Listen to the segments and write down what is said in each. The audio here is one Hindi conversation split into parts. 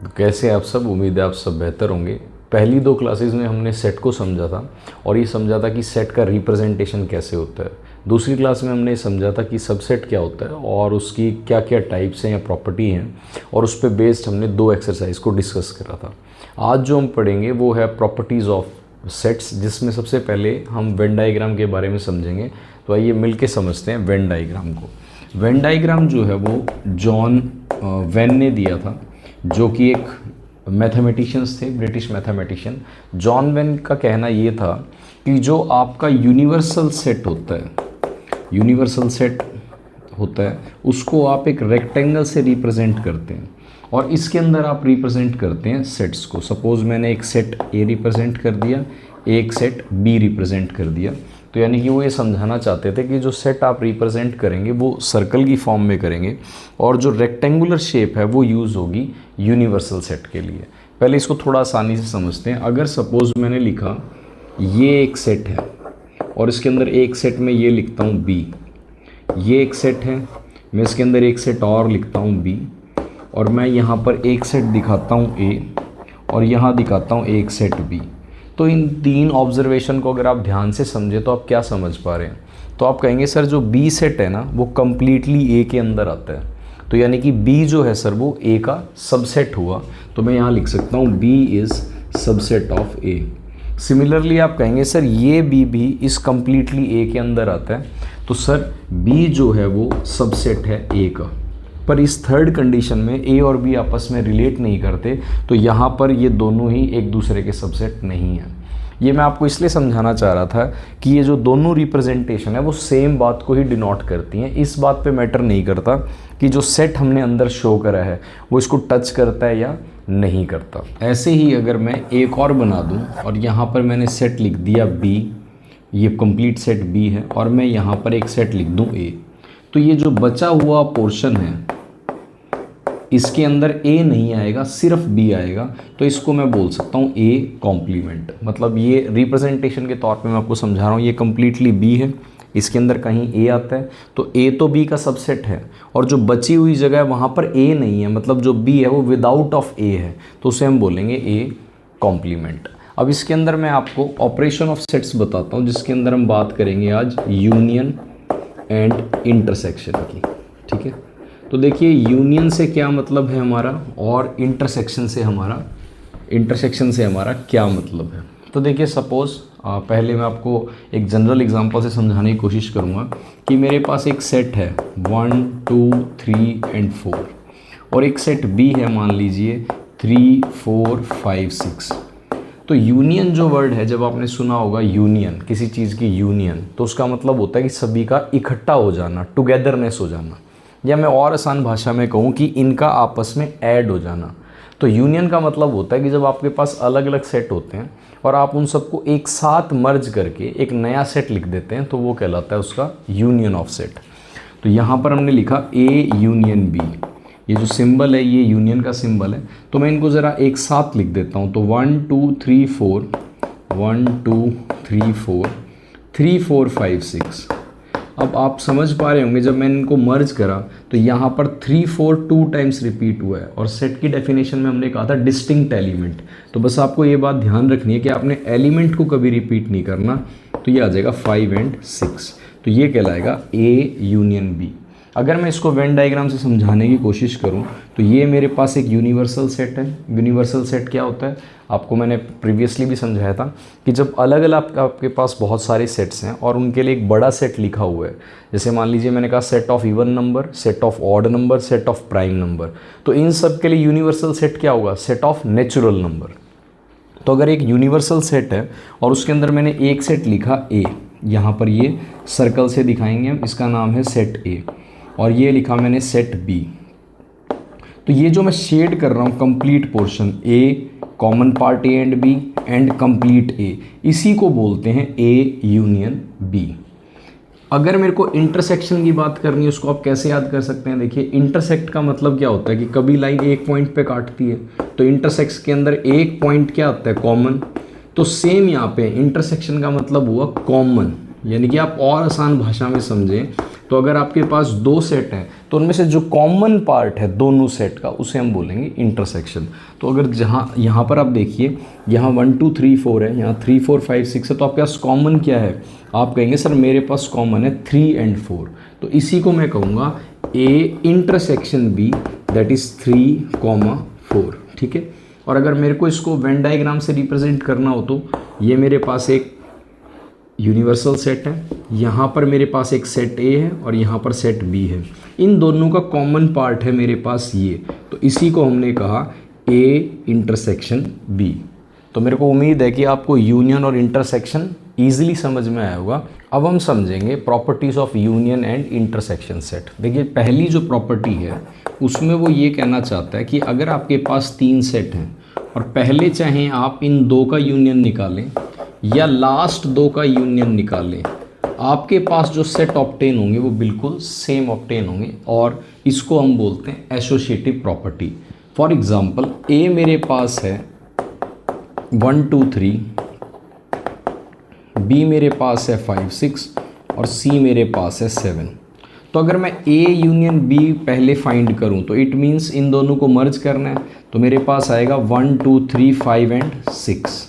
तो कैसे आप सब, उम्मीद है आप सब बेहतर होंगे। पहली दो क्लासेस में हमने सेट को समझा था और ये समझा था कि सेट का रिप्रेजेंटेशन कैसे होता है। दूसरी क्लास में हमने समझा था कि सबसेट क्या होता है और उसकी क्या क्या टाइप्स हैं या प्रॉपर्टी हैं, और उस पर बेस्ड हमने दो एक्सरसाइज को डिस्कस करा था। आज जो हम पढ़ेंगे वो है प्रॉपर्टीज़ ऑफ सेट्स, जिसमें सबसे पहले हम वेन डायग्राम के बारे में समझेंगे। तो आइए मिल के समझते हैं वेन डायग्राम को। वेन डायग्राम जो है वो जॉन वेन ने दिया था, जो कि एक मैथमेटिशियंस थे, ब्रिटिश मैथमेटिशियन। जॉन वेन का कहना ये था कि जो आपका यूनिवर्सल सेट होता है, यूनिवर्सल सेट होता है उसको आप एक रेक्टेंगल से रिप्रेजेंट करते हैं और इसके अंदर आप रिप्रेजेंट करते हैं सेट्स को। सपोज़ मैंने एक सेट ए रिप्रेजेंट कर दिया, एक सेट बी रिप्रेजेंट कर दिया। तो यानी कि वो ये समझाना चाहते थे कि जो सेट आप रिप्रेजेंट करेंगे वो सर्कल की फॉर्म में करेंगे और जो रेक्टेंगुलर शेप है वो यूज़ होगी यूनिवर्सल सेट के लिए। पहले इसको थोड़ा आसानी से समझते हैं। अगर सपोज़ मैंने लिखा ये एक सेट है और इसके अंदर एक सेट में ये लिखता हूँ बी, ये एक सेट है, मैं इसके अंदर एक सेट और लिखता हूँ बी, और मैं यहाँ पर एक सेट दिखाता हूँ ए और यहाँ दिखाता हूँ एक सेट बी। तो इन तीन ऑब्जर्वेशन को अगर आप ध्यान से समझे तो आप क्या समझ पा रहे हैं? तो आप कहेंगे सर जो बी सेट है ना वो कम्प्लीटली ए के अंदर आता है, तो यानी कि बी जो है सर वो ए का सबसेट हुआ। तो मैं यहाँ लिख सकता हूँ B is subset of A. Similarly आप कहेंगे सर ये बी भी इस कम्प्लीटली ए के अंदर आता है, तो सर बी जो है वो सबसेट है ए का। पर इस थर्ड कंडीशन में ए और बी आपस में रिलेट नहीं करते, तो यहाँ पर ये दोनों ही एक दूसरे के सबसेट नहीं हैं। ये मैं आपको इसलिए समझाना चाह रहा था कि ये जो दोनों रिप्रेजेंटेशन है वो सेम बात को ही डिनोट करती हैं। इस बात पे मैटर नहीं करता कि जो सेट हमने अंदर शो करा है वो इसको टच करता है या नहीं करता। ऐसे ही अगर मैं एक और बना दूँ और यहाँ पर मैंने सेट लिख दिया बी, ये कंप्लीट सेट बी है, और मैं यहाँ पर एक सेट लिख दूँ ए, तो ये जो बचा हुआ पोर्शन है इसके अंदर ए नहीं आएगा, सिर्फ बी आएगा। तो इसको मैं बोल सकता हूँ ए कॉम्प्लीमेंट। मतलब ये रिप्रेजेंटेशन के तौर पे मैं आपको समझा रहा हूँ। ये कम्प्लीटली बी है, इसके अंदर कहीं ए आता है, तो ए तो बी का सबसेट है, और जो बची हुई जगह है वहाँ पर ए नहीं है, मतलब जो बी है वो विदाउट ऑफ ए है, तो उसे हम बोलेंगे ए कॉम्प्लीमेंट। अब इसके अंदर मैं आपको ऑपरेशन ऑफ सेट्स बताता हूँ, जिसके अंदर हम बात करेंगे आज यूनियन एंड इंटरसेक्शन की। ठीक है, तो देखिए यूनियन से क्या मतलब है हमारा और इंटरसेक्शन से हमारा क्या मतलब है। तो देखिए सपोज़ पहले मैं आपको एक जनरल एग्जांपल से समझाने की कोशिश करूँगा कि मेरे पास एक सेट है 1 2 3 एंड 4, और एक सेट बी है मान लीजिए 3 4 5 6। तो यूनियन जो वर्ड है, जब आपने सुना होगा यूनियन, किसी चीज़ की यूनियन, तो उसका मतलब होता है कि सभी का इकट्ठा हो जाना, टुगेदरनेस हो जाना, या मैं और आसान भाषा में कहूँ कि इनका आपस में ऐड हो जाना। तो यूनियन का मतलब होता है कि जब आपके पास अलग अलग सेट होते हैं और आप उन सबको एक साथ मर्ज करके एक नया सेट लिख देते हैं, तो वो कहलाता है उसका यूनियन ऑफ सेट। तो यहाँ पर हमने लिखा ए यूनियन बी, ये जो सिंबल है ये यूनियन का सिंबल है। तो मैं इनको ज़रा एक साथ लिख देता हूँ। तो 1 2 3 4 1 2 3 4 3 4 5 6। अब आप समझ पा रहे होंगे जब मैंने इनको मर्ज करा तो यहाँ पर 3 4 2 टाइम्स रिपीट हुआ है, और सेट की डेफिनेशन में हमने कहा था डिस्टिंक्ट एलिमेंट। तो बस आपको ये बात ध्यान रखनी है कि आपने एलिमेंट को कभी रिपीट नहीं करना। तो ये आ जाएगा 5 एंड 6, तो ये कहलाएगा ए यूनियन बी। अगर मैं इसको वेन डायग्राम से समझाने की कोशिश करूं तो ये मेरे पास एक यूनिवर्सल सेट है। यूनिवर्सल सेट क्या होता है आपको मैंने प्रीवियसली भी समझाया था कि जब अलग अलग आपके पास बहुत सारे सेट्स हैं और उनके लिए एक बड़ा सेट लिखा हुआ है, जैसे मान लीजिए मैंने कहा set of even number, set of odd number, set of prime number, तो इन सब के लिए यूनिवर्सल सेट क्या होगा? Set of natural number. तो अगर एक यूनिवर्सल सेट है और उसके अंदर मैंने एक सेट लिखा ए, यहाँ पर ये सर्कल से दिखाएंगे हम, इसका नाम है सेट ए, और ये लिखा मैंने सेट बी। तो ये जो मैं शेड कर रहा हूँ complete portion A, common part A and B and complete A, इसी को बोलते हैं ए यूनियन बी। अगर मेरे को इंटरसेक्शन की बात करनी है उसको आप कैसे याद कर सकते हैं? देखिए इंटरसेक्ट का मतलब क्या होता है कि कभी लाइन एक पॉइंट पे काटती है, तो इंटरसेक्स के अंदर एक पॉइंट क्या आता है? कॉमन। तो सेम यहाँ पे इंटरसेक्शन का मतलब हुआ कॉमन, यानी कि आप और आसान भाषा में समझें तो अगर आपके पास दो सेट हैं तो उनमें से जो कॉमन पार्ट है दोनों सेट का उसे हम बोलेंगे इंटरसेक्शन। तो अगर जहाँ यहाँ पर आप देखिए, यहाँ 1 2 3 4 है, यहाँ 3 4 5 6 है, तो आपके पास कॉमन क्या है? आप कहेंगे सर मेरे पास कॉमन है 3 और 4। तो इसी को मैं कहूँगा A intersection B, that is 3, 4। ठीक है। और अगर मेरे को इसको वेन डायग्राम से रिप्रेजेंट करना हो तो ये मेरे पास एक यूनिवर्सल सेट है, यहाँ पर मेरे पास एक सेट ए है और यहाँ पर सेट बी है। इन दोनों का कॉमन पार्ट है मेरे पास ये, तो इसी को हमने कहा ए इंटरसेक्शन बी। तो मेरे को उम्मीद है कि आपको यूनियन और इंटरसेक्शन ईजिली समझ में आया होगा। अब हम समझेंगे properties of union and intersection set. देखिए पहली जो प्रॉपर्टी है उसमें वो ये कहना चाहता है कि अगर आपके पास 3 सेट हैं और पहले चाहें आप इन 2 का यूनियन निकालें या लास्ट 2 का यूनियन निकालें, आपके पास जो सेट ऑब्टेन होंगे वो बिल्कुल सेम ऑब्टेन होंगे और इसको हम बोलते हैं एसोसिएटिव प्रॉपर्टी। फॉर एग्जांपल ए मेरे पास है 1 2 3, बी मेरे पास है 5 6 और सी मेरे पास है 7। तो अगर मैं ए यूनियन बी पहले फाइंड करूं तो इट मीन्स इन दोनों को मर्ज करना है, तो मेरे पास आएगा 1 2 3 5 और 6।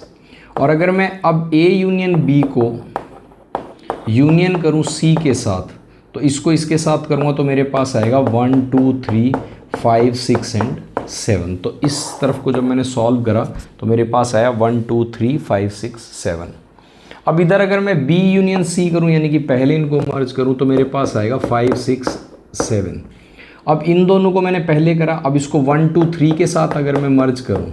और अगर मैं अब ए यूनियन बी को यूनियन करूं सी के साथ, तो इसको इसके साथ करूंगा तो मेरे पास आएगा 1 2 3 5 6 और 7। तो इस तरफ को जब मैंने सॉल्व करा तो मेरे पास आया 1 2 3 5 6 7। अब इधर अगर मैं बी यूनियन सी करूं यानी कि पहले इनको मर्ज करूं तो मेरे पास आएगा 5 6 7। अब इन दोनों को मैंने पहले करा, अब इसको 1 2 3 के साथ अगर मैं मर्ज करूं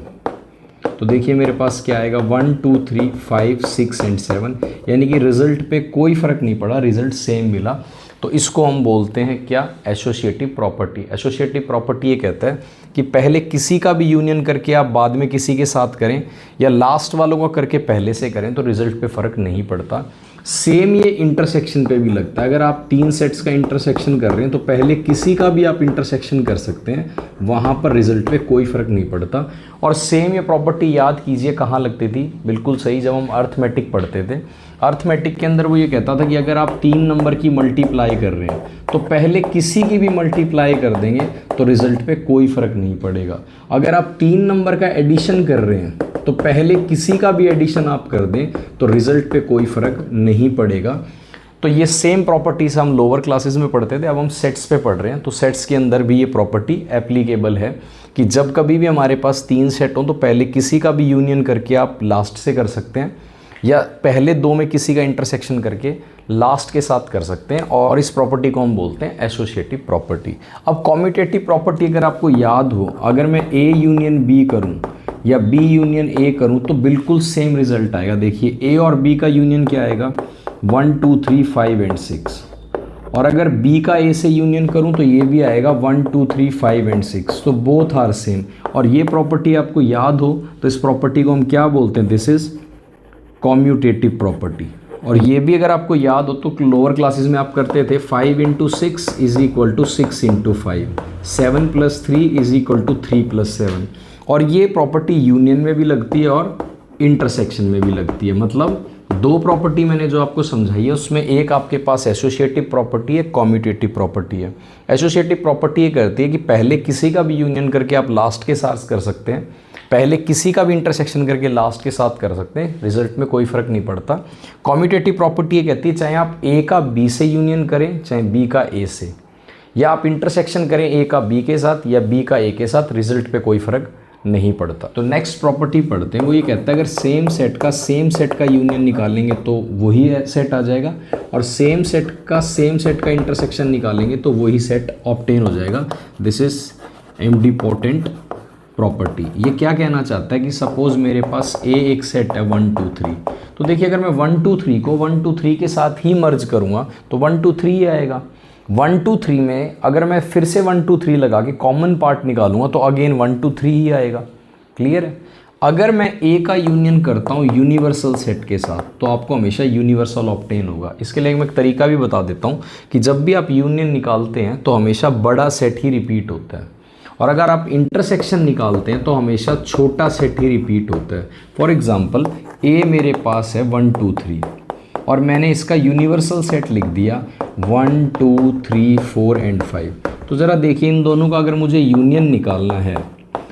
तो देखिए मेरे पास क्या आएगा 1 2 3 5 6 और 7, यानी कि रिजल्ट पे कोई फ़र्क नहीं पड़ा, रिजल्ट सेम मिला। तो इसको हम बोलते हैं क्या? Associative property. एसोसिएटिव प्रॉपर्टी ये कहता है कि पहले किसी का भी यूनियन करके आप बाद में किसी के साथ करें या लास्ट वालों का करके पहले से करें तो रिजल्ट पे फ़र्क नहीं पड़ता। सेम ये इंटरसेक्शन पे भी लगता है। अगर आप 3 सेट्स का इंटरसेक्शन कर रहे हैं तो पहले किसी का भी आप इंटरसेक्शन कर सकते हैं, वहाँ पर रिजल्ट पे कोई फ़र्क नहीं पड़ता। और सेम ये प्रॉपर्टी याद कीजिए कहाँ लगती थी? बिल्कुल सही, जब हम अर्थमेटिक पढ़ते थे। अर्थमेटिक के अंदर वो ये कहता था कि अगर आप 3 नंबर की मल्टीप्लाई कर रहे हैं तो पहले किसी की भी मल्टीप्लाई कर देंगे तो रिजल्ट पे कोई फ़र्क नहीं पड़ेगा। अगर आप 3 नंबर का एडिशन कर रहे हैं तो पहले किसी का भी एडिशन आप कर दें तो रिजल्ट पे कोई फ़र्क नहीं पड़ेगा। तो ये सेम प्रॉपर्टीज हम लोअर क्लासेस में पढ़ते थे, अब हम सेट्स पे पढ़ रहे हैं। तो सेट्स के अंदर भी ये प्रॉपर्टी एप्लीकेबल है कि जब कभी भी हमारे पास 3 सेट हों तो पहले किसी का भी यूनियन करके आप लास्ट से कर सकते हैं या पहले 2 में किसी का इंटरसेक्शन करके लास्ट के साथ कर सकते हैं, और इस प्रॉपर्टी को हम बोलते हैं एसोसिएटिव प्रॉपर्टी। अब कॉम्यूटेटिव प्रॉपर्टी अगर आपको याद हो, अगर मैं ए यूनियन बी करूं या बी यूनियन ए करूं तो बिल्कुल सेम रिजल्ट आएगा। देखिए ए और बी का यूनियन क्या आएगा? 1 2 3 5 और 6। और अगर बी का ए से यूनियन करूं तो ये भी आएगा 1 2 3 5 और 6। तो बोथ आर सेम। और ये प्रॉपर्टी आपको याद हो तो इस प्रॉपर्टी को हम क्या बोलते हैं? This is commutative property. और ये भी अगर आपको याद हो तो लोअर क्लासेस में आप करते थे 5 × 6 = 6 × 5, 7 + 3 = 3 + 7। और ये प्रॉपर्टी यूनियन में भी लगती है और इंटरसेक्शन में भी लगती है। मतलब 2 प्रॉपर्टी मैंने जो आपको समझाई है उसमें एक आपके पास एसोसिएटिव प्रॉपर्टी है, कॉम्यूटेटिव प्रॉपर्टी है। एसोसिएटिव प्रॉपर्टी ये करती है कि पहले किसी का भी यूनियन करके आप लास्ट के साथ कर सकते हैं, पहले किसी का भी इंटरसेक्शन करके लास्ट के साथ कर सकते हैं, रिजल्ट में कोई फ़र्क नहीं पड़ता। कॉम्यूटेटिव प्रॉपर्टी ये कहती है चाहे आप ए का बी से यूनियन करें चाहे बी का ए से, या आप इंटरसेक्शन करें ए का बी के साथ या बी का ए के साथ, रिजल्ट पे कोई फ़र्क नहीं पड़ता। तो नेक्स्ट प्रॉपर्टी पढ़ते हैं। वो ये कहता है अगर सेम सेट का यूनियन निकालेंगे तो वही सेट आ जाएगा, और सेम सेट का इंटरसेक्शन निकालेंगे तो वही सेट ऑब्टेन हो जाएगा। This is idempotent property. ये क्या कहना चाहता है कि सपोज मेरे पास ए एक सेट है 1 2 3। तो देखिए अगर मैं 1 2 3 को 1 2 3 के साथ ही मर्ज करूँगा तो 1 2 3 ही आएगा। 1 2 3 में अगर मैं फिर से 1 2 3 लगा के कॉमन पार्ट निकालूंगा तो अगेन 1 2 3 ही आएगा। क्लियर है? अगर मैं ए का यूनियन करता हूँ यूनिवर्सल सेट के साथ तो आपको हमेशा यूनिवर्सल ऑब्टेन होगा। इसके लिए मैं एक तरीका भी बता देता हूँ कि जब भी आप यूनियन निकालते हैं तो हमेशा बड़ा सेट ही रिपीट होता है, और अगर आप इंटरसेक्शन निकालते हैं तो हमेशा छोटा सेट ही रिपीट होता है। फॉर एग्जांपल ए मेरे पास है 1 2 3 और मैंने इसका यूनिवर्सल सेट लिख दिया 1 2 3 4 एंड 5। तो ज़रा देखिए इन दोनों का अगर मुझे यूनियन निकालना है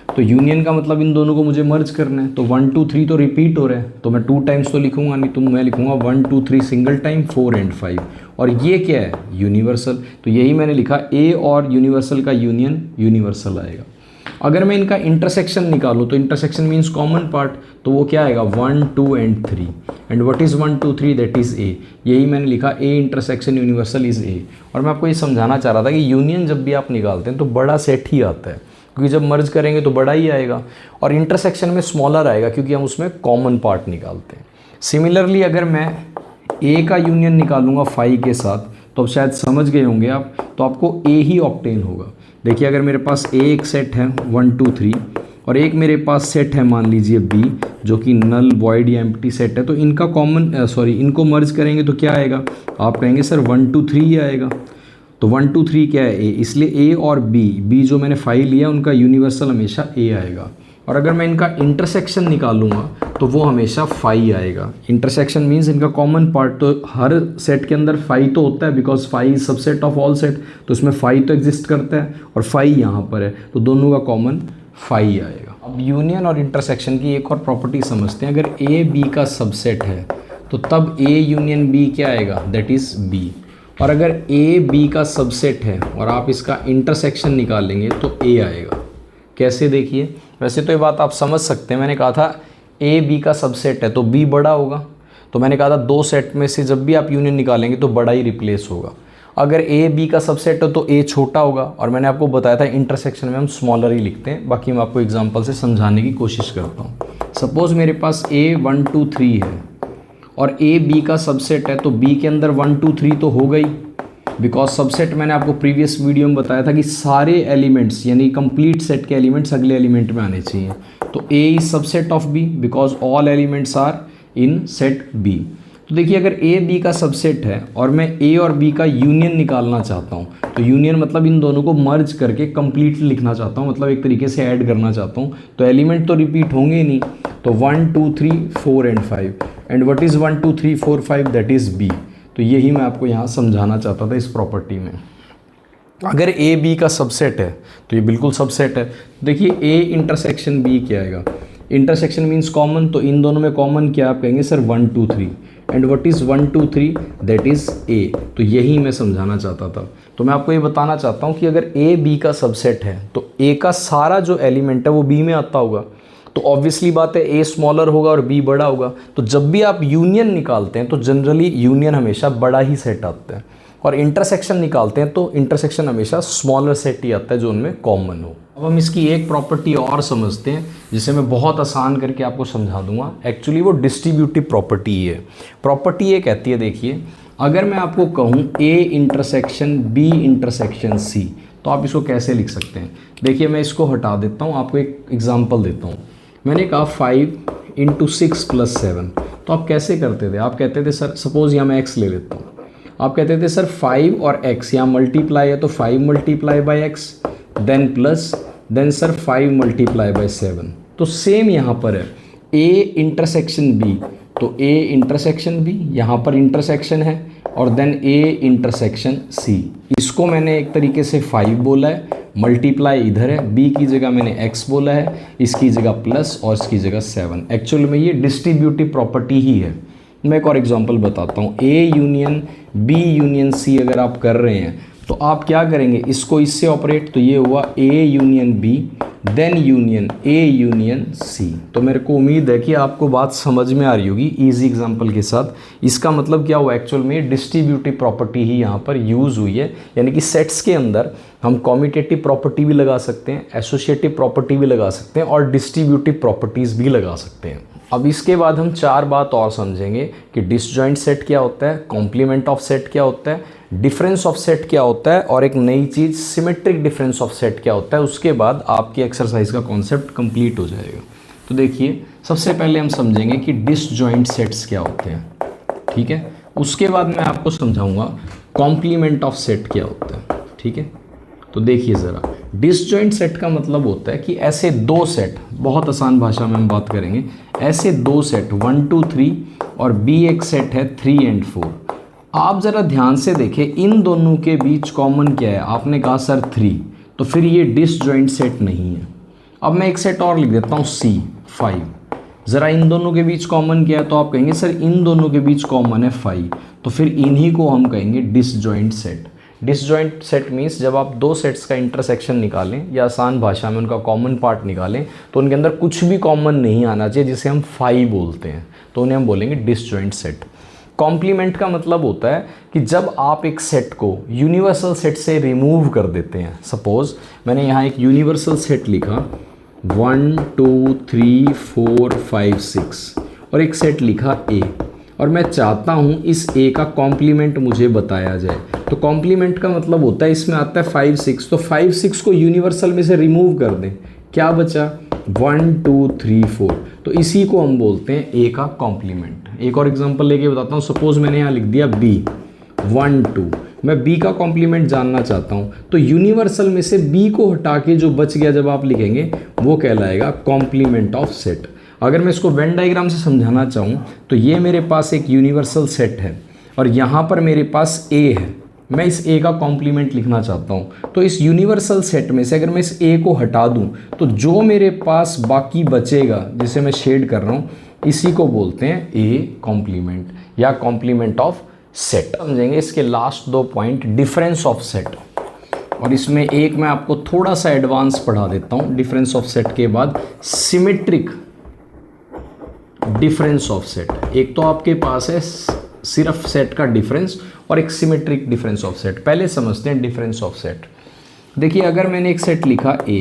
तो यूनियन का मतलब इन दोनों को मुझे मर्ज करना है। तो 1 2 3 तो रिपीट हो रहा है, तो मैं 2 टाइम्स तो लिखूंगा नहीं, तो मैं लिखूंगा 1 2 3 सिंगल टाइम, 4 एंड 5। और ये क्या है? यूनिवर्सल। तो यही मैंने लिखा, ए और यूनिवर्सल का यूनियन यूनिवर्सल आएगा। अगर मैं इनका इंटरसेक्शन निकालूँ तो इंटरसेक्शन मीन्स कॉमन पार्ट, तो वो क्या आएगा? 1 2 and 3। And what is 1 2 3? That is a. यही मैंने लिखा, A intersection universal is a. और मैं आपको ये समझाना चाह रहा था कि यूनियन जब भी आप निकालते हैं तो बड़ा सेट ही आता है, क्योंकि जब मर्ज करेंगे तो बड़ा ही आएगा, और इंटरसेक्शन में स्मॉलर आएगा क्योंकि हम उसमें कॉमन पार्ट निकालते हैं। सिमिलरली अगर मैं ए का यूनियन निकालूंगा 5 के साथ, तो अब शायद समझ गए होंगे आप, तो आपको ए ही ऑब्टेन होगा। देखिए अगर मेरे पास ए एक सेट है 1 2 3, और एक मेरे पास सेट है मान लीजिए बी, जो कि नल वॉइड या एम्प्टी सेट है, तो इनका इनको मर्ज करेंगे तो क्या आएगा? आप कहेंगे सर 1 2 3 ही आएगा। तो 1 2 3 क्या है? ए। इसलिए ए और बी जो मैंने 5 लिया उनका यूनिवर्सल हमेशा ए आएगा। और अगर मैं इनका इंटरसेक्शन निकालूंगा तो वो हमेशा 5 आएगा। इंटरसेक्शन मीन्स इनका कॉमन पार्ट, तो हर सेट के अंदर 5 तो होता है, because 5 is subset of all set, तो इसमें 5 तो एग्जिस्ट करता है और 5 यहाँ पर है, तो दोनों का कॉमन 5 आएगा। अब यूनियन और इंटरसेक्शन की एक और प्रॉपर्टी समझते हैं। अगर ए बी का सबसेट है तो तब ए यूनियन बी क्या आएगा? That is B. और अगर ए बी का सबसेट है और आप इसका इंटरसेक्शन निकालेंगे तो ए आएगा। कैसे? देखिए, वैसे तो ये बात आप समझ सकते हैं, मैंने कहा था ए बी का सबसेट है तो बी बड़ा होगा, तो मैंने कहा था दो सेट में से जब भी आप यूनियन निकालेंगे तो बड़ा ही रिप्लेस होगा। अगर ए बी का सबसेट है तो ए छोटा होगा, और मैंने आपको बताया था इंटरसेक्शन में हम स्मॉलर ही लिखते हैं। बाकी मैं आपको एग्जांपल से समझाने की कोशिश करता हूँ। सपोज़ मेरे पास ए 1 2 3 है और ए बी का सबसेट है, तो बी के अंदर 1 2 3 तो हो गई, बिकॉज सबसेट मैंने आपको प्रीवियस वीडियो में बताया था कि सारे एलिमेंट्स यानी कंप्लीट सेट के एलिमेंट्स अगले एलिमेंट में आने चाहिए। तो A is subset of B because all elements are in set B. तो देखिए अगर ए बी का सबसेट है और मैं ए और बी का यूनियन निकालना चाहता हूँ, तो यूनियन मतलब इन दोनों को मर्ज करके कंप्लीटली लिखना चाहता हूँ, मतलब एक तरीके से ऐड करना चाहता हूँ, तो एलिमेंट तो रिपीट होंगे नहीं। तो 1 2 3 4 and 5, and what is 1 2 3 4 5? That is B. तो यही मैं आपको यहाँ समझाना चाहता था इस प्रॉपर्टी में। अगर ए बी का सबसेट है तो ये बिल्कुल सबसेट है। देखिए ए इंटरसेक्शन बी क्या आएगा? इंटरसेक्शन मीन्स कॉमन, तो इन दोनों में कॉमन क्या? आप कहेंगे sir 1 2 3, and what is 1 2 3? That is a. तो यही मैं समझाना चाहता था। तो मैं आपको ये बताना चाहता हूँ कि अगर ए बी का सबसेट है तो ए का सारा जो एलिमेंट है वो बी में आता होगा, तो ऑब्वियसली बात है ए स्मॉलर होगा और बी बड़ा होगा। तो जब भी आप यूनियन निकालते हैं तो जनरली यूनियन हमेशा बड़ा ही सेट आता है, और इंटरसेक्शन निकालते हैं तो इंटरसेक्शन हमेशा स्मॉलर सेट ही आता है जो उनमें कॉमन हो। अब हम इसकी एक प्रॉपर्टी और समझते हैं जिसे मैं बहुत आसान करके आपको समझा दूंगा। एक्चुअली वो डिस्ट्रीब्यूटिव प्रॉपर्टी ही है। प्रॉपर्टी ये कहती है, देखिए अगर मैं आपको कहूँ A intersection B intersection C, तो आप इसको कैसे लिख सकते हैं? देखिए मैं इसको हटा देता हूँ, आपको एक एग्जाम्पल देता हूँ। मैंने कहा 5 × 6 + 7, तो आप कैसे करते थे? आप कहते थे सर, सपोज़ यहाँ मैं x ले लेता हूँ, आप कहते थे सर 5 और x यहाँ मल्टीप्लाई है तो 5 × x, then plus, then sir 5 × 7। तो सेम यहाँ पर है a इंटरसेक्शन b, तो a इंटरसेक्शन b, यहाँ पर इंटरसेक्शन है, और देन a इंटरसेक्शन c। इसको मैंने एक तरीके से 5 बोला है, मल्टीप्लाई इधर है, b की जगह मैंने x बोला है, इसकी जगह प्लस और इसकी जगह 7। एक्चुअल में ये डिस्ट्रीब्यूटिव प्रॉपर्टी ही है। मैं एक और एग्जांपल बताता हूँ। a union b union c अगर आप कर रहे हैं तो आप क्या करेंगे? इसको इससे ऑपरेट, तो ये हुआ a union b, then union a union c। तो मेरे को उम्मीद है कि आपको बात समझ में आ रही होगी इजी एग्जांपल के साथ। इसका मतलब क्या हुआ? एक्चुअल में डिस्ट्रीब्यूटिव प्रॉपर्टी ही यहाँ पर यूज़ हुई है, यानी कि सेट्स के अंदर हम कॉम्यूटेटिव प्रॉपर्टी भी लगा सकते हैं, एसोसिएटिव प्रॉपर्टी भी लगा सकते हैं, और डिस्ट्रीब्यूटिव प्रॉपर्टीज़ भी लगा सकते हैं। अब इसके बाद हम 4 बात और समझेंगे कि डिसजॉइंट सेट क्या होता है, कॉम्प्लीमेंट ऑफ सेट क्या होता है, डिफरेंस ऑफ सेट क्या होता है, और एक नई चीज़ सिमेट्रिक डिफरेंस ऑफ सेट क्या होता है। उसके बाद आपकी एक्सरसाइज का कॉन्सेप्ट कंप्लीट हो जाएगा। तो देखिए सबसे पहले हम समझेंगे कि डिसजॉइंट सेट्स क्या होते हैं, ठीक है। उसके बाद मैं आपको समझाऊंगा कॉम्प्लीमेंट ऑफ सेट क्या होता है, ठीक है। तो देखिए ज़रा, डिसजॉइंट सेट का मतलब होता है कि ऐसे दो सेट, बहुत आसान भाषा में हम बात करेंगे, ऐसे दो सेट 1 2 3 और B एक सेट है 3 और 4, आप ज़रा ध्यान से देखें, इन दोनों के बीच कॉमन क्या है? आपने कहा सर 3, तो फिर ये डिसजॉइंट सेट नहीं है। अब मैं एक सेट और लिख देता हूँ C 5। ज़रा इन दोनों के बीच कॉमन क्या है? तो आप कहेंगे सर इन दोनों के बीच कॉमन है 5, तो फिर इन्हीं को हम कहेंगे disjoint set. Disjoint set means जब आप दो सेट्स का इंटरसेक्शन निकालें या आसान भाषा में उनका कॉमन पार्ट निकालें तो उनके अंदर कुछ भी कॉमन नहीं आना चाहिए, जिसे हम 5 बोलते हैं, तो उन्हें हम बोलेंगे डिसजॉइंट सेट। कॉम्प्लीमेंट का मतलब होता है कि जब आप एक सेट को यूनिवर्सल सेट से रिमूव कर देते हैं। सपोज मैंने यहाँ एक यूनिवर्सल सेट लिखा 1 2 3 4 5 6 और एक सेट लिखा A, और मैं चाहता हूँ इस A का कॉम्प्लीमेंट मुझे बताया जाए। तो कॉम्प्लीमेंट का मतलब होता है, इसमें आता है 5 6, तो 5 6 को यूनिवर्सल में से रिमूव कर दें, क्या बचा? 1 2 3 4, तो इसी को हम बोलते हैं A का कॉम्प्लीमेंट। एक और एग्जांपल लेके बताता हूँ। सपोज मैंने यहाँ लिख दिया B 1 2, मैं B का कॉम्प्लीमेंट जानना चाहता हूँ, तो यूनिवर्सल में से B को हटा के जो बच गया जब आप लिखेंगे वो कहलाएगा कॉम्प्लीमेंट ऑफ सेट। अगर मैं इसको वेन डायग्राम से समझाना चाहूँ तो ये मेरे पास एक यूनिवर्सल सेट है और यहाँ पर मेरे पास A है, मैं इस A का कॉम्प्लीमेंट लिखना चाहता हूँ। तो इस यूनिवर्सल सेट में से अगर मैं इस A को हटा दूँ तो जो मेरे पास बाकी बचेगा, जिसे मैं शेड कर रहा हूँ, इसी को बोलते हैं A कॉम्प्लीमेंट या कॉम्प्लीमेंट ऑफ सेट। समझेंगे इसके last 2 point, difference of set, और इसमें एक मैं आपको थोड़ा सा एडवांस पढ़ा देता हूँ। डिफरेंस ऑफ सेट के बाद सिमेट्रिक डिफरेंस ऑफ सेट। एक तो आपके पास है सिर्फ सेट का डिफरेंस और एक सिमेट्रिक डिफरेंस ऑफ सेट। पहले समझते हैं डिफरेंस ऑफ सेट। देखिए अगर मैंने एक सेट लिखा A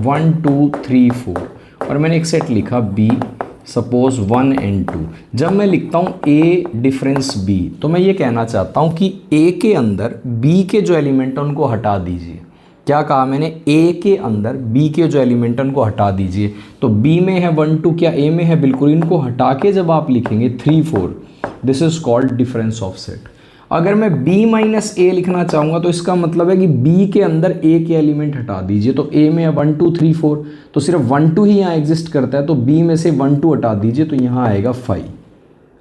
1 2 3 4 और मैंने एक सेट लिखा B सपोज 1 and 2, जब मैं लिखता हूँ A डिफरेंस B तो मैं ये कहना चाहता हूँ कि A के अंदर B के जो एलिमेंट हैं उनको हटा दीजिए। क्या कहा मैंने? A के अंदर B के जो एलिमेंट हैं उनको हटा दीजिए। तो B में है 1 2, क्या A में है? बिल्कुल। इनको हटा के जब आप लिखेंगे 3 4, this is called difference of set. अगर मैं B माइनस A लिखना चाहूँगा तो इसका मतलब है कि B के अंदर A के एलिमेंट हटा दीजिए। तो A में है 1 2 3 4, तो सिर्फ 1 2 ही यहाँ एग्जिस्ट करता है, तो B में से 1 2 हटा दीजिए तो यहाँ आएगा 5।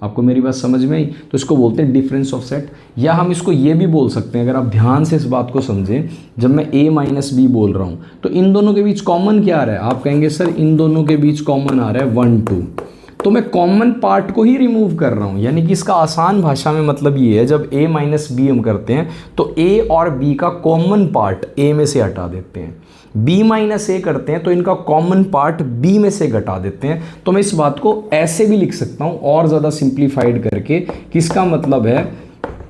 आपको मेरी बात समझ में आई? तो इसको बोलते हैं डिफरेंस ऑफ सेट। या हम इसको ये भी बोल सकते हैं, अगर आप ध्यान से इस बात को समझें, जब मैं A माइनस B बोल रहा हूँ तो इन दोनों के बीच कॉमन क्या आ रहा है? आप कहेंगे सर इन दोनों के बीच कॉमन आ रहा है 1 2, तो मैं कॉमन पार्ट को ही रिमूव कर रहा हूँ। यानी कि इसका आसान भाषा में मतलब ये है, जब A माइनस B हम करते हैं तो A और B का कॉमन पार्ट A में से हटा देते हैं। B माइनस A करते हैं तो इनका कॉमन पार्ट B में से घटा देते हैं। तो मैं इस बात को ऐसे भी लिख सकता हूँ और ज़्यादा सिंप्लीफाइड करके, कि इसका मतलब है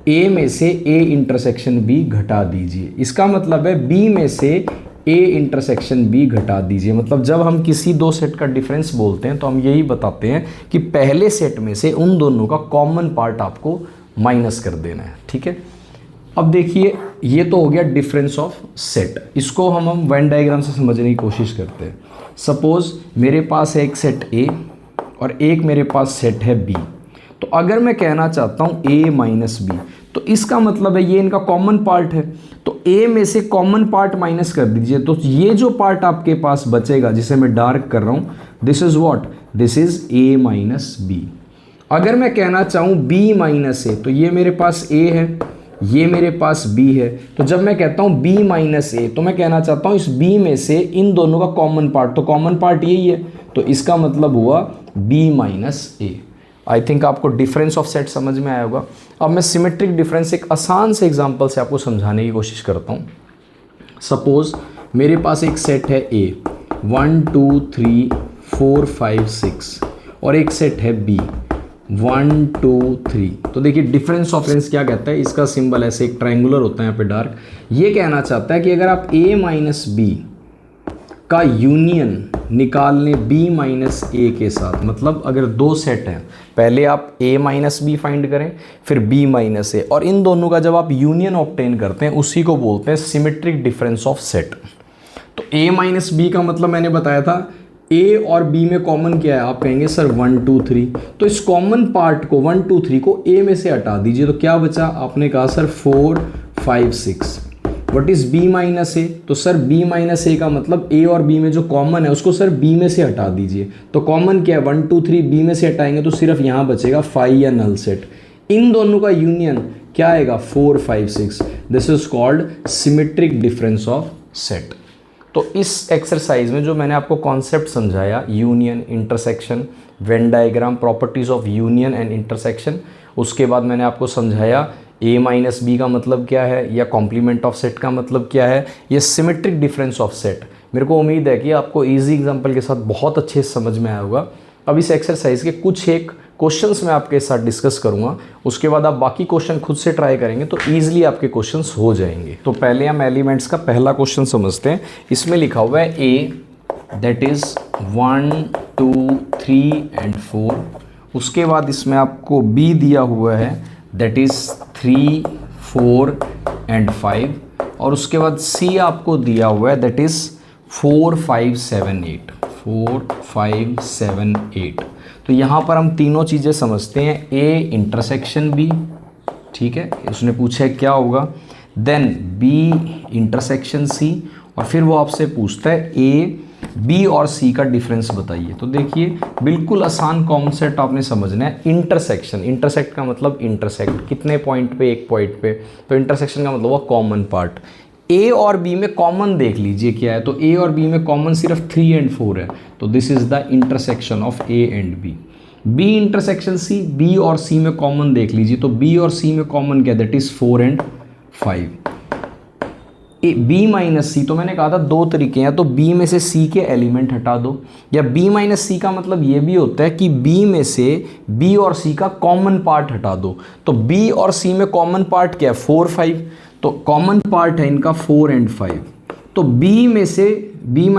A में से A इंटरसेक्शन B घटा दीजिए। इसका मतलब है B में से A इंटरसेक्शन B घटा दीजिए। मतलब जब हम किसी दो सेट का डिफरेंस बोलते हैं तो हम यही बताते हैं कि पहले सेट में से उन दोनों का कॉमन पार्ट आपको माइनस कर देना है। ठीक है, अब देखिए ये तो हो गया डिफरेंस ऑफ सेट। इसको हम वेन डायग्राम से समझने की कोशिश करते हैं। सपोज मेरे पास है एक सेट A और एक मेरे पास सेट है B। तो अगर मैं कहना चाहता हूँ A माइनस B, तो इसका मतलब है ये इनका कॉमन पार्ट है, तो A में से कॉमन पार्ट माइनस कर दीजिए। तो ये जो पार्ट आपके पास बचेगा, जिसे मैं डार्क कर रहा हूँ, this is what? This is A minus B। अगर मैं कहना चाहूँ B माइनस A, तो ये मेरे पास A है, ये मेरे पास B है। तो जब मैं कहता हूँ B माइनस A, तो मैं कहना चाहता हूँ इस B में से इन दोनों का कॉमन पार्ट, तो कॉमन पार्ट यही है, तो इसका मतलब हुआ B minus A। I think आपको डिफरेंस ऑफ सेट समझ में आया होगा। अब मैं सिमेट्रिक डिफरेंस एक आसान से एग्जांपल से आपको समझाने की कोशिश करता हूँ। सपोज मेरे पास एक सेट है A 1 2 3 4 5 6 और एक सेट है B 1 2 3। तो देखिए डिफरेंस ऑफ सेट क्या कहता है, इसका सिंबल ऐसे एक ट्रायंगुलर होता है यहाँ पे डार्क। ये कहना चाहता है कि अगर आप A माइनस B का यूनियन निकाल लें B माइनस A के साथ, मतलब अगर दो सेट हैं, पहले आप A माइनस B फाइंड करें फिर B माइनस A, और इन दोनों का जब आप यूनियन ऑब्टेन करते हैं उसी को बोलते हैं सिमेट्रिक डिफरेंस ऑफ सेट। तो A माइनस B का मतलब मैंने बताया था A और B में कॉमन क्या है? आप कहेंगे सर 1 2 3, तो इस कॉमन पार्ट को 1 2 3 को A में से हटा दीजिए। तो क्या बचा? आपने कहा sir 4 5 6। What is B minus A? तो सर B माइनस A का मतलब A और B में जो कॉमन है उसको सर B में से हटा दीजिए। तो कॉमन क्या है? 1 2 3 B में से हटाएंगे तो सिर्फ यहाँ बचेगा 5 या नल सेट। इन दोनों का यूनियन क्या आएगा 4 5 6। This is called symmetric difference of set. तो इस एक्सरसाइज में जो मैंने आपको कॉन्सेप्ट समझाया, union, intersection, Venn diagram, properties of union and intersection, उसके बाद मैंने आपको समझाया a माइनस बी का मतलब क्या है, या कॉम्प्लीमेंट ऑफ सेट का मतलब क्या है, ये सिमेट्रिक डिफरेंस ऑफ सेट। मेरे को उम्मीद है कि आपको इजी एग्जांपल के साथ बहुत अच्छे से समझ में आया होगा। अब इस एक्सरसाइज के कुछ एक क्वेश्चंस मैं आपके साथ डिस्कस करूंगा, उसके बाद आप बाकी क्वेश्चन खुद से ट्राई करेंगे तो ईजिली आपके क्वेश्चंस हो जाएंगे। तो पहले हम एलिमेंट्स का पहला क्वेश्चन समझते हैं। इसमें लिखा हुआ है a, दैट इज 1 2 3 एंड 4। उसके बाद इसमें आपको b दिया हुआ है, दैट इज 3 4 एंड 5। और उसके बाद c आपको दिया हुआ है, दैट इज 4 5 7 8 4 5 7 8। तो यहाँ पर हम तीनों चीज़ें समझते हैं। a इंटरसेक्शन b, ठीक है, उसने पूछा है क्या होगा, देन b इंटरसेक्शन c, और फिर वो आपसे पूछता है a b और c का डिफरेंस बताइए। तो देखिए बिल्कुल आसान कॉन्सेप्ट आपने समझना है। इंटरसेक्शन, इंटरसेक्ट का मतलब इंटरसेक्ट, कितने पॉइंट पे, एक पॉइंट पे, तो इंटरसेक्शन का मतलब हुआ कॉमन पार्ट। a और b में कॉमन देख लीजिए क्या है, तो a और b में कॉमन सिर्फ 3 एंड 4 है, तो this is the intersection of a and b। b intersection c, b और c में कॉमन देख लीजिए, तो b और c में कॉमन क्या, that is 4 and 5। b minus C, तो मैंने कहा था दो तरीके हैं, तो b में से c के एलिमेंट हटा दो, या b माइनस सी का मतलब ये भी होता है कि b में से b और c का कॉमन पार्ट हटा दो। तो b और c में कॉमन पार्ट क्या है, 4 5, तो कॉमन पार्ट है इनका 4 एंड 5। तो b में से b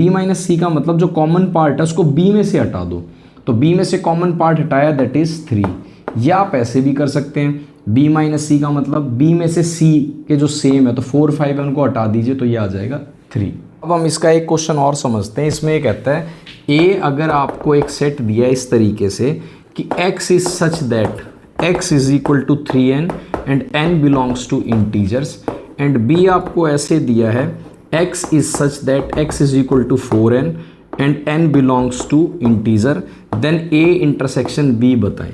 माइनस सी का मतलब जो कॉमन पार्ट है उसको b में से हटा दो, तो b में से कॉमन पार्ट हटाया, दैट इज 3। या आप ऐसे भी कर सकते हैं, b माइनस सी का मतलब b में से c के जो सेम है, तो 4 5 है उनको हटा दीजिए, तो ये आ जाएगा 3। अब हम इसका एक क्वेश्चन और समझते हैं। इसमें ये कहता है a अगर आपको एक सेट दिया इस तरीके से कि x is such that x is equal to 3n and n belongs to integers, and b आपको ऐसे दिया है x is such that x is equal to 4n and n belongs to integer, then a intersection b बताएं।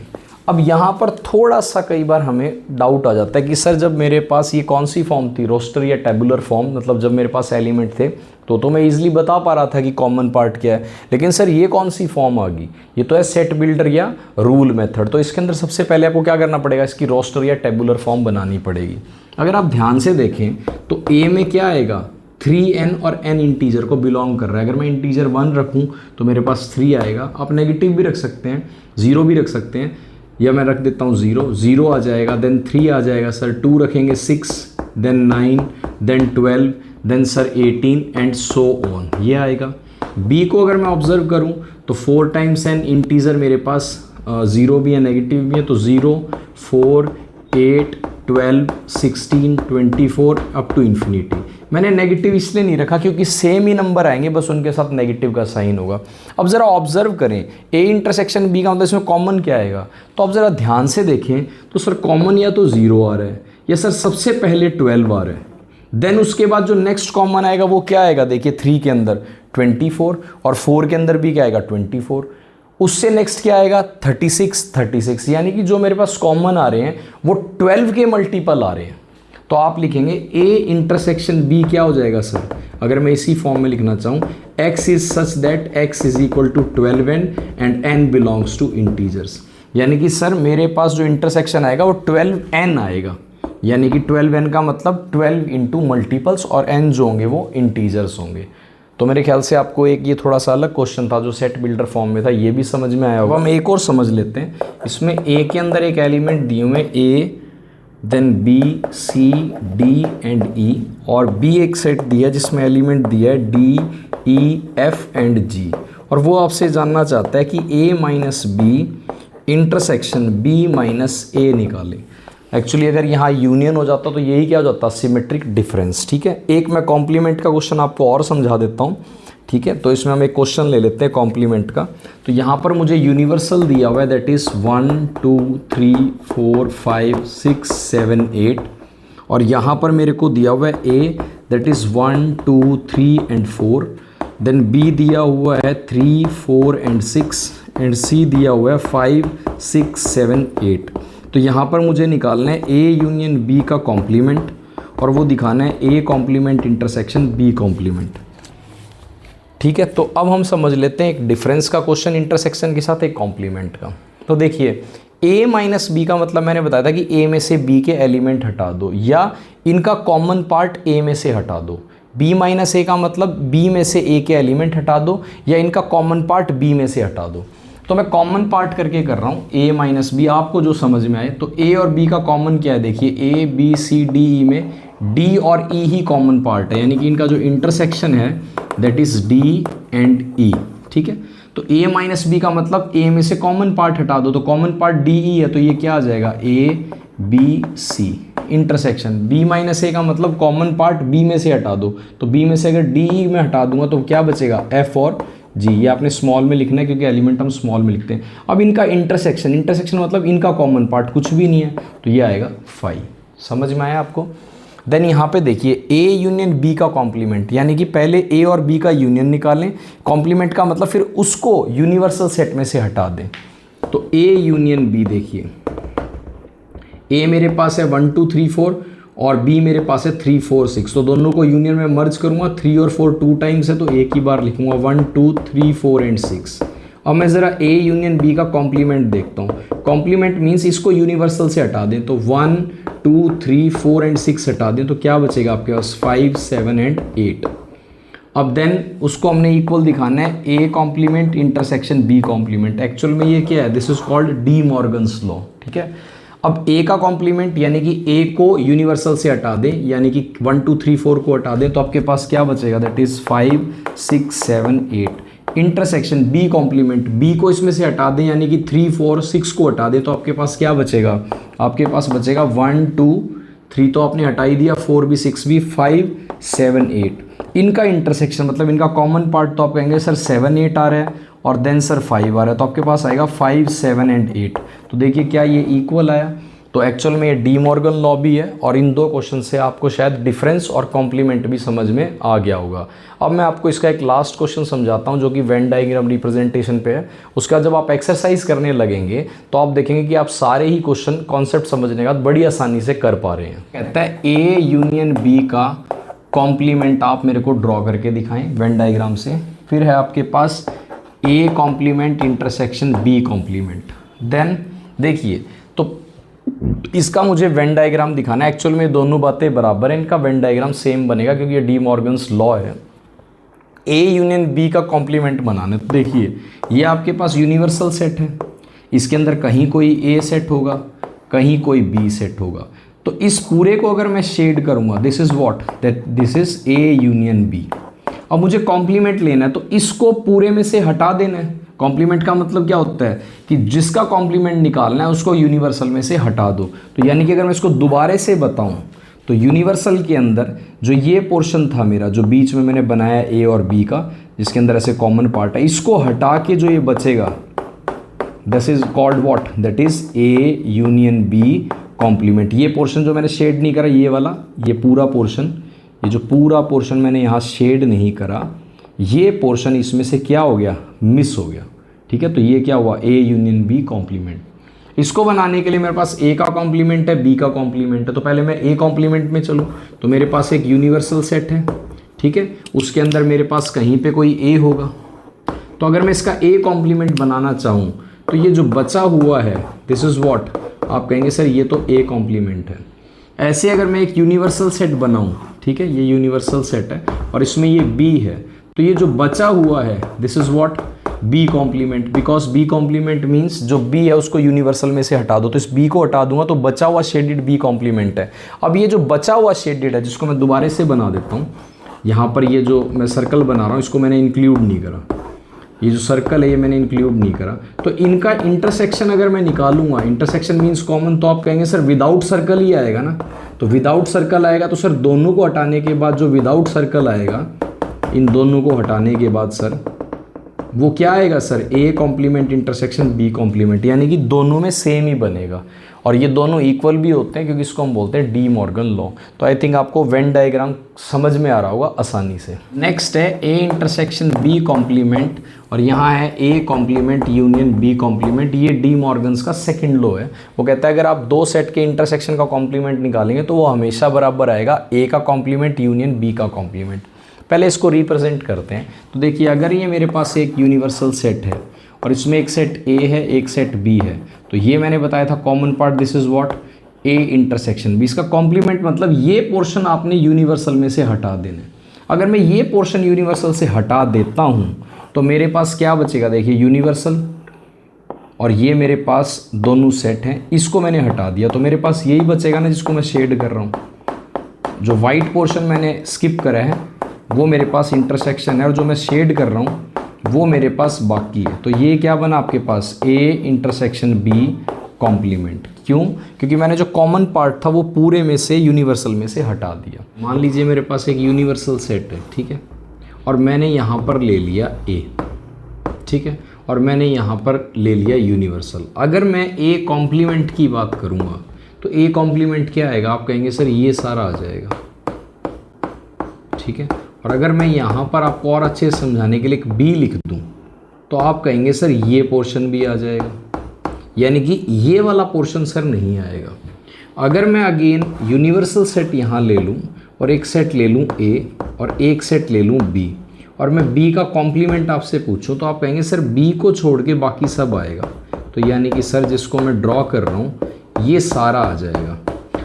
अब यहाँ पर थोड़ा सा कई बार हमें डाउट आ जाता है कि सर जब मेरे पास ये कौन सी फॉर्म थी, रोस्टर या टेबुलर फॉर्म, मतलब जब मेरे पास एलिमेंट थे तो मैं इजीली बता पा रहा था कि कॉमन पार्ट क्या है, लेकिन सर ये कौन सी फॉर्म आ गई, ये तो है सेट बिल्डर या रूल मेथड। तो इसके अंदर सबसे पहले आपको क्या करना पड़ेगा, इसकी रोस्टर या टेबुलर फॉर्म बनानी पड़ेगी। अगर आप ध्यान से देखें तो a में क्या आएगा, 3n और n इंटीजर को बिलोंग कर रहा है। अगर मैं इंटीजर 1 रखूं तो मेरे पास 3 आएगा। आप नेगेटिव भी रख सकते हैं, 0 भी रख सकते हैं, या मैं रख देता हूँ 0 आ जाएगा, देन 3 आ जाएगा सर, 2 रखेंगे 6, then 9, then 12, then sir 18 and so on, ये आएगा। b को अगर मैं ऑब्जर्व करूँ तो 4 टाइम्स n इंटीजर मेरे पास 0 भी है, नेगेटिव भी है, तो 0 4 8 12 16 24 अप टू इन्फिनिटी। मैंने नेगेटिव इसलिए नहीं रखा क्योंकि सेम ही नंबर आएंगे, बस उनके साथ नेगेटिव का साइन होगा। अब ज़रा ऑब्जर्व करें, a इंटरसेक्शन b का मतलब इसमें कॉमन क्या आएगा, तो अब ज़रा ध्यान से देखें तो सर कॉमन या तो 0 आ रहा है, या सर सबसे पहले 12 आ रहा है, देन उसके बाद जो नेक्स्ट कॉमन आएगा वो क्या आएगा, देखिए 3 के अंदर 24, और 4 के अंदर भी क्या आएगा 24, उससे नेक्स्ट क्या आएगा 36, यानी कि जो मेरे पास कॉमन आ रहे हैं वो 12 के मल्टीपल आ रहे हैं। तो आप लिखेंगे a इंटरसेक्शन b क्या हो जाएगा सर, अगर मैं इसी फॉर्म में लिखना चाहूँ, x is such that x is equal to 12n and n belongs to integers, यानी कि सर मेरे पास जो इंटरसेक्शन आएगा वो 12n आएगा, यानी कि 12n का मतलब 12 इंटू मल्टीपल्स, और n जो होंगे वो इंटीजर्स होंगे। तो मेरे ख्याल से आपको एक ये थोड़ा सा अलग क्वेश्चन था जो सेट बिल्डर फॉर्म में था, ये भी समझ में आया होगा। हम एक और समझ लेते हैं। इसमें a के अंदर एक एलिमेंट दिए हुए a, then b c d and e, और b एक सेट दिया जिसमें एलिमेंट दिया है d e f and g, और वो आपसे जानना चाहता है कि a minus b intersection b minus a निकालें। एक्चुअली अगर यहाँ यूनियन हो जाता तो यही क्या हो जाता, सिमेट्रिक डिफरेंस। ठीक है, एक मैं कॉम्प्लीमेंट का क्वेश्चन आपको और समझा देता हूँ। ठीक है, तो इसमें हम एक क्वेश्चन ले लेते हैं कॉम्प्लीमेंट का। तो यहाँ पर मुझे यूनिवर्सल दिया हुआ है, दैट इज़ 1 2 3 4 5 6 7 8, और यहाँ पर मेरे को दिया हुआ है a, that is 1 2 3 and 4, then b दिया हुआ है 3 4 एंड 6, एंड c दिया हुआ है 5 6 7 8। तो यहाँ पर मुझे निकालना है ए यूनियन बी का कॉम्प्लीमेंट और वो दिखाना है A complement intersection B complement. ठीक है, तो अब हम समझ लेते हैं एक डिफरेंस का क्वेश्चन इंटरसेक्शन के साथ एक कॉम्प्लीमेंट का। तो देखिए a माइनस बी का मतलब मैंने बताया था कि a में से b के एलिमेंट हटा दो या इनका कॉमन पार्ट a में से हटा दो। b माइनस a का मतलब b में से a के एलिमेंट हटा दो या इनका कॉमन पार्ट b में से हटा दो। तो मैं कॉमन पार्ट करके कर रहा हूँ a माइनस बी, आपको जो समझ में आए। तो a और b का कॉमन क्या है, देखिए a b c d e में d और e ही कॉमन पार्ट है, यानी कि इनका जो इंटरसेक्शन है that is d and e। ठीक है, तो a माइनस बी का मतलब a में से कॉमन पार्ट हटा दो, तो कॉमन पार्ट डी ई है, तो ये क्या आ जाएगा a b c intersection. b minus a का मतलब कॉमन पार्ट b में से हटा दो, तो b में से अगर डी ई में हटा दूंगा तो क्या बचेगा f और g। ये आपने स्मॉल में लिखना है क्योंकि एलिमेंट हम स्मॉल में लिखते हैं। अब इनका इंटरसेक्शन, इंटरसेक्शन मतलब इनका कॉमन पार्ट कुछ भी नहीं है, तो ये आएगा 5। समझ में आया आपको। देन यहाँ पे देखिए a यूनियन b का कॉम्प्लीमेंट, यानी कि पहले a और b का यूनियन निकालें, कॉम्प्लीमेंट का मतलब फिर उसको यूनिवर्सल सेट में से हटा दें। तो a यूनियन b, देखिए a मेरे पास है 1 2 3 4 और b मेरे पास है 3 4 6, तो दोनों को यूनियन में मर्ज करूँगा। 3 और 4 2 टाइम्स है तो एक ही बार लिखूँगा 1 2 3 4 एंड 6। अब मैं ज़रा a यूनियन b का कॉम्प्लीमेंट देखता हूँ। कॉम्प्लीमेंट मीन्स इसको यूनिवर्सल से हटा दें, तो 1 2 3 4 एंड 6 हटा दें, तो क्या बचेगा आपके पास 5 7 एंड 8। अब देन उसको हमने इक्वल दिखाना है a complement intersection b complement. Actual में ये क्या है, this is called De Morgan's law. ठीक है, अब a का कॉम्प्लीमेंट यानी कि a को यूनिवर्सल से हटा दें, यानी कि 1 2 3 4 को हटा दें, तो आपके पास क्या बचेगा, that is 5 6 7 8। Intersection b complement, b को इसमें से हटा दें यानी कि 3 4 6 को हटा दें, तो आपके पास क्या बचेगा, आपके पास बचेगा 1 2 3 तो आपने हटा ही दिया, 4 भी 6 भी 5 7 8। इनका इंटरसेक्शन मतलब इनका कॉमन पार्ट तो आप कहेंगे सर 7 8 आ रहा है और देन सर 5 आ रहा है, तो आपके पास आएगा 5 7 एंड 8। तो देखिए क्या ये इक्वल आया। तो एक्चुअल में ये डी मॉर्गन लॉ भी है और इन दो क्वेश्चन से आपको शायद डिफरेंस और कॉम्प्लीमेंट भी समझ में आ गया होगा। अब मैं आपको इसका एक लास्ट क्वेश्चन समझाता हूँ जो कि वेन डायग्राम रिप्रेजेंटेशन पे है। उसका जब आप एक्सरसाइज करने लगेंगे तो आप देखेंगे कि आप सारे ही क्वेश्चन कॉन्सेप्ट समझने के बाद बड़ी आसानी से कर पा रहे हैं। कहता है ए यूनियन बी का कॉम्प्लीमेंट आप मेरे को ड्रॉ करके दिखाएं वेन डायग्राम से। फिर है आपके पास A complement intersection B complement. Then देखिए तो इसका मुझे वेन डायग्राम दिखाना है। एक्चुअल में दोनों बातें बराबर हैं, इनका वेन डायग्राम सेम बनेगा क्योंकि ये डी मॉर्गन्स लॉ है। ए यूनियन बी का कॉम्प्लीमेंट बनाना है, तो देखिए ये आपके पास यूनिवर्सल सेट है, इसके अंदर कहीं कोई ए सेट होगा कहीं कोई बी सेट होगा। तो इस पूरे को अगर मैं शेड करूँगा, this is what that this is A union B. अब मुझे कॉम्प्लीमेंट लेना है तो इसको पूरे में से हटा देना है। कॉम्प्लीमेंट का मतलब क्या होता है कि जिसका कॉम्प्लीमेंट निकालना है उसको यूनिवर्सल में से हटा दो। तो यानी कि अगर मैं इसको दोबारा से बताऊं तो यूनिवर्सल के अंदर जो ये पोर्शन था मेरा, जो बीच में मैंने बनाया ए और बी का, जिसके अंदर ऐसे कॉमन पार्ट है, इसको हटा के जो ये बचेगा this is called what, that is A union B complement. ये पोर्शन जो मैंने शेड नहीं करा, ये वाला, ये पूरा पोर्शन, ये जो पूरा पोर्शन मैंने यहाँ शेड नहीं करा, ये पोर्शन इसमें से क्या हो गया, मिस हो गया। ठीक है, तो ये क्या हुआ, ए यूनियन बी कॉम्प्लीमेंट। इसको बनाने के लिए मेरे पास ए का कॉम्प्लीमेंट है, बी का कॉम्प्लीमेंट है, तो पहले मैं ए कॉम्प्लीमेंट में चलूँ तो मेरे पास एक यूनिवर्सल सेट है। ठीक है, उसके अंदर मेरे पास कहीं पे कोई ए होगा। तो अगर मैं इसका ए कॉम्प्लीमेंट बनाना चाहूँ तो ये जो बचा हुआ है दिस इज़ व्हाट, आप कहेंगे सर ये तो ए कॉम्प्लीमेंट है। ऐसे अगर मैं एक यूनिवर्सल सेट बनाऊँ, ठीक है, ये यूनिवर्सल सेट है और इसमें ये बी है, तो ये जो बचा हुआ है this is what, B complement. Because B complement means जो बी है उसको यूनिवर्सल में से हटा दो, तो इस बी को हटा दूंगा तो बचा हुआ शेडेड बी कॉम्प्लीमेंट है। अब ये जो बचा हुआ शेडेड है जिसको मैं दोबारा से बना देता हूँ, यहाँ पर ये जो मैं सर्कल बना रहा हूँ इसको मैंने इंक्लूड नहीं करा, ये जो सर्कल है ये मैंने इंक्लूड नहीं करा। तो इनका इंटरसेक्शन अगर मैं निकालूंगा, इंटरसेक्शन मीन्स कॉमन, तो आप कहेंगे सर विदाउट सर्कल ही आएगा ना। तो विदाउट सर्कल आएगा तो सर दोनों को हटाने के बाद जो विदाउट सर्कल आएगा, इन दोनों को हटाने के बाद सर वो क्या आएगा sir, A complement intersection B complement, यानी कि दोनों में सेम ही बनेगा और ये दोनों इक्वल भी होते हैं क्योंकि इसको हम बोलते हैं डी मॉर्गन लॉ। तो आई थिंक आपको वेन डायग्राम समझ में आ रहा होगा आसानी से। नेक्स्ट है ए इंटरसेक्शन बी कॉम्प्लीमेंट और यहाँ है A complement union B complement. ये डी मॉर्गन्स का सेकंड लॉ है। वो कहता है अगर आप दो सेट के इंटरसेक्शन का कॉम्प्लीमेंट निकालेंगे तो वो हमेशा बराबर आएगा ए का कॉम्प्लीमेंट यूनियन बी का कॉम्प्लीमेंट। पहले इसको रिप्रेजेंट करते हैं। तो देखिए अगर ये मेरे पास एक यूनिवर्सल सेट है और इसमें एक सेट ए है एक सेट बी है, तो ये मैंने बताया था common part this is what A intersection B. इसका कॉम्प्लीमेंट मतलब ये पोर्शन आपने यूनिवर्सल में से हटा देना है। अगर मैं ये पोर्शन यूनिवर्सल से हटा देता हूँ तो मेरे पास क्या बचेगा, देखिए यूनिवर्सल और ये मेरे पास दोनों सेट हैं, इसको मैंने हटा दिया तो मेरे पास यही बचेगा ना जिसको मैं शेड कर रहा हूँ। जो वाइट पोर्शन मैंने स्किप करा है वो मेरे पास इंटरसेक्शन है और जो मैं शेड कर रहा हूँ वो मेरे पास बाकी है। तो ये क्या बना आपके पास ए इंटरसेक्शन बी कॉम्प्लीमेंट। क्यों? क्योंकि मैंने जो कॉमन पार्ट था वो पूरे में से यूनिवर्सल में से हटा दिया। मान लीजिए मेरे पास एक यूनिवर्सल सेट है, ठीक है, और मैंने यहाँ पर ले लिया ए, ठीक है, और मैंने यहाँ पर ले लिया यूनिवर्सल। अगर मैं ए कॉम्प्लीमेंट की बात करूँगा तो ए कॉम्प्लीमेंट क्या आएगा, आप कहेंगे सर ये सारा आ जाएगा, ठीक है। और अगर मैं यहाँ पर आपको और अच्छे से समझाने के लिए एक बी लिख दूँ तो आप कहेंगे सर ये पोर्शन भी आ जाएगा, यानी कि ये वाला पोर्शन सर नहीं आएगा। अगर मैं अगेन यूनिवर्सल सेट यहाँ ले लूँ और एक सेट ले लूँ ए और एक सेट ले लूँ बी और मैं बी का कॉम्प्लीमेंट आपसे पूछूं तो आप कहेंगे सर बी को छोड़ के बाकी सब आएगा। तो यानी कि सर जिसको मैं ड्रॉ कर रहा हूँ ये सारा आ जाएगा।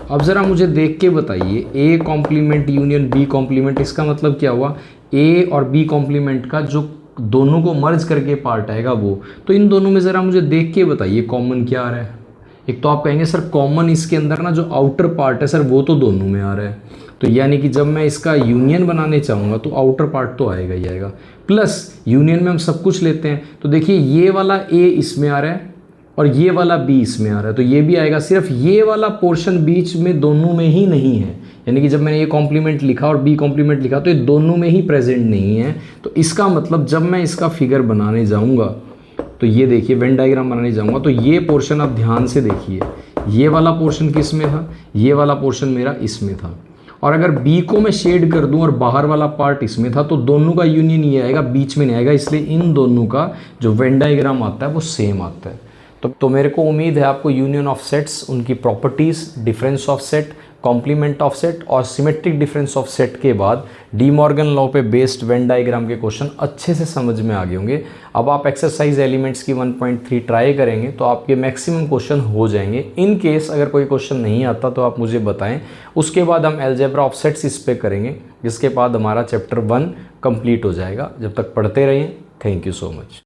अब ज़रा मुझे देख के बताइए A complement union B complement, इसका मतलब क्या हुआ, ए और बी कॉम्प्लीमेंट का जो दोनों को मर्ज करके पार्ट आएगा वो। तो इन दोनों में ज़रा मुझे देख के बताइए कॉमन क्या आ रहा है। एक तो आप कहेंगे सर कॉमन इसके अंदर ना जो आउटर पार्ट है सर वो तो दोनों में आ रहा है, तो यानी कि जब मैं इसका यूनियन बनाने चाहूँगा तो आउटर पार्ट तो आएगा ही आएगा। प्लस यूनियन में हम सब कुछ लेते हैं तो देखिए ये वाला ए इसमें आ रहा है और ये वाला बी इसमें आ रहा है तो ये भी आएगा। सिर्फ ये वाला पोर्शन बीच में दोनों में ही नहीं है, यानी कि जब मैंने ये कॉम्प्लीमेंट लिखा और बी कॉम्प्लीमेंट लिखा तो ये दोनों में ही प्रेजेंट नहीं है। तो इसका मतलब जब मैं इसका फिगर बनाने जाऊँगा तो ये देखिए वेन डायग्राम बनाने जाऊँगा तो ये पोर्शन आप ध्यान से देखिए, ये वाला पोर्शन किस में था, ये वाला पोर्शन मेरा इसमें था। और अगर बी को मैं शेड कर दूं और बाहर वाला पार्ट इसमें था तो दोनों का यूनियन ये आएगा, बीच में नहीं आएगा। इसलिए इन दोनों का जो वेन डायग्राम आता है वो सेम आता है। तो मेरे को उम्मीद है आपको यूनियन ऑफ सेट्स, उनकी properties, difference of set, complement of set और सिमेट्रिक डिफरेंस ऑफ सेट के बाद डी मॉर्गन लॉ पे बेस्ड वेन डायग्राम के क्वेश्चन अच्छे से समझ में आ गए होंगे। अब आप एक्सरसाइज एलिमेंट्स की 1.3 ट्राई करेंगे तो आपके मैक्सिमम क्वेश्चन हो जाएंगे। इन केस अगर कोई क्वेश्चन नहीं आता तो आप मुझे बताएं, उसके बाद हम अलजेब्रा ऑफ सेट्स इस पे करेंगे, जिसके बाद हमारा चैप्टर 1 कंप्लीट हो जाएगा। जब तक पढ़ते रहिए, थैंक यू सो मच।